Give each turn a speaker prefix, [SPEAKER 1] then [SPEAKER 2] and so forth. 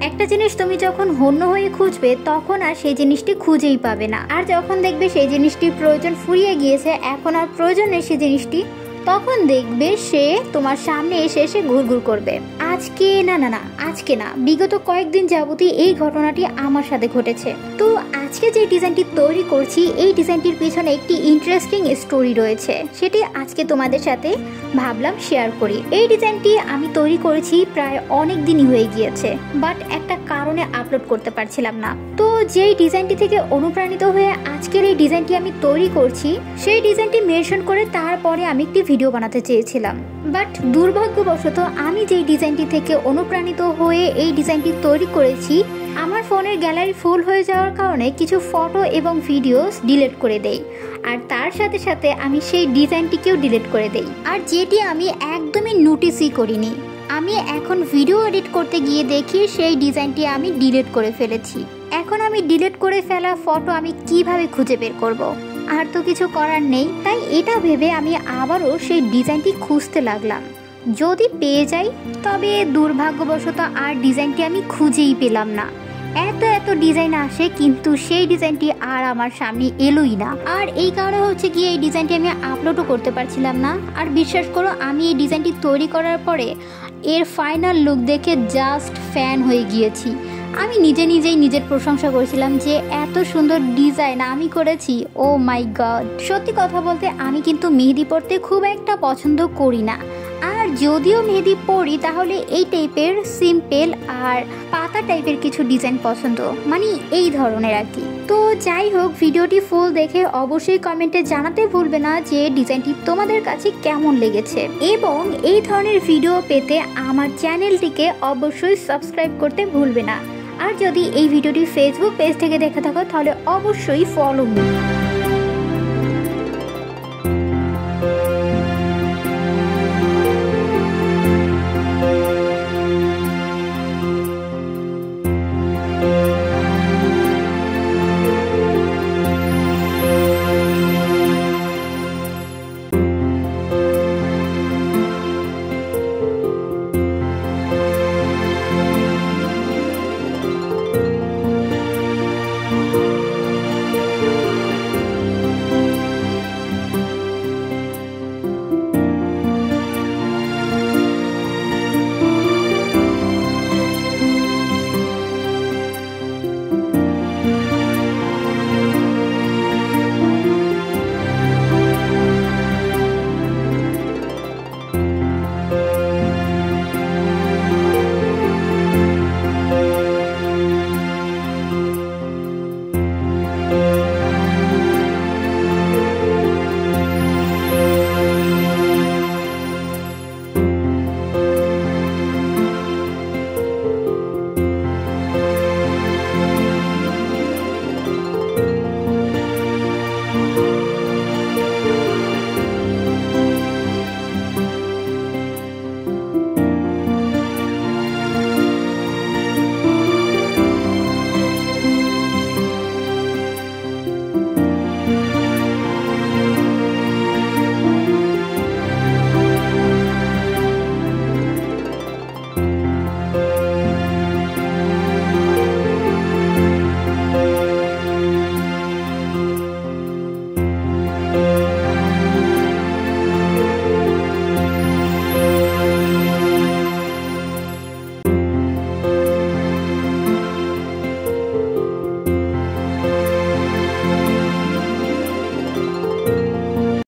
[SPEAKER 1] একটা জিনিস তুমি যখন হন্য হয়ে খুঁজবে তখন আর সেই জিনিসটি খুঁজেই পাবে না, আর যখন দেখবে সেই জিনিসটির প্রয়োজন ফুরিয়ে গিয়েছে, এখন আর প্রয়োজন নেই সেই জিনিসটি, তখন দেখবে সে তোমার সামনে এসে এসে ঘুরঘুর করবে। আজকে না বিগত কয়েকদিন যাবতই এই ঘটনাটি আমার সাথে ঘটেছে। তো আজকে যে ডিজাইনটি তৈরি করছি এই ডিজাইনটির পিছনে একটি ইন্টারেস্টিং স্টোরি রয়েছে, সেটি আজকে তোমাদের সাথে ভাবলাম শেয়ার করি। এই ডিজাইনটি আমি তৈরি করেছি প্রায় অনেক দিনই হয়ে গিয়েছে, বাট একটা কারণে আপলোড করতে পারছিলাম না। তো যেই ডিজাইনটি থেকে অনুপ্রাণিত হয়ে আজকের এই ডিজাইনটি আমি তৈরি করছি, সেই ডিজাইনটি মেনশন করে তারপরে আমি একটি ভিডিও বানাতে চেয়েছিলাম, বাট দুর্ভাগ্যবশত আমি যেই ডিজাইনটি থেকে অনুপ্রাণিত হয়ে এই ডিজাইনটি তৈরি করেছি, আমার ফোনের গ্যালারি ফুল হয়ে যাওয়ার কারণে কিছু ফটো এবং ভিডিওস ডিলিট করে দেই, আর তার সাথে সাথে আমি সেই ডিজাইনটিকেও ডিলিট করে দেই, আর যেটি আমি একদমই নোটিসই করিনি। আমি এখন ভিডিও এডিট করতে গিয়ে দেখি সেই ডিজাইনটি আমি ডিলিট করে ফেলেছি। এখন আমি ডিলিট করে ফেলা ফটো আমি কিভাবে খুঁজে বের করব? আর তো কিছু করার নেই, তাই এটা ভেবে আমি আবারও সেই ডিজাইনটি খুঁজতে লাগলাম। যদি পেয়ে যাই, তবে দুর্ভাগ্যবশত আর ডিজাইনটি আমি খুঁজেই পেলাম না। এত ডিজাইন আসে কিন্তু সেই ডিজাইনটি আর আমার সামনে এলোই না, আর এই কারণে হচ্ছে কি এই ডিজাইনটি আমি আপলোডও করতে পারছিলাম না। আর বিশ্বাস করো, আমি এই ডিজাইনটি তৈরি করার পরে এর ফাইনাল লুক দেখে জাস্ট ফ্যান হয়ে গিয়েছি। আমি নিজেই নিজের প্রশংসা করেছিলাম যে এত সুন্দর ডিজাইন আমি করেছি। ও মাই গড! সত্যি কথা বলতে আমি কিন্তু মেহেদি পরতে খুব একটা পছন্দ করি না, আর যদিও মেহেদি পরি তাহলে এই টাইপের সিম্পল আর পাতা টাইপের কিছু ডিজাইন পছন্দ, মানে এই ধরনের আর কি। তো যাই হোক, ভিডিওটি ফুল দেখে অবশ্যই কমেন্টে জানাতে ভুলবে না যে ডিজাইনটি তোমাদের কাছে কেমন লেগেছে, এবং এই ধরনের ভিডিও পেতে আমার চ্যানেলটিকে অবশ্যই সাবস্ক্রাইব করতে ভুলবে না। আর যদি এই ভিডিওটি ফেসবুক পেজ থেকে দেখে থাকো তাহলে অবশ্যই ফলো মি।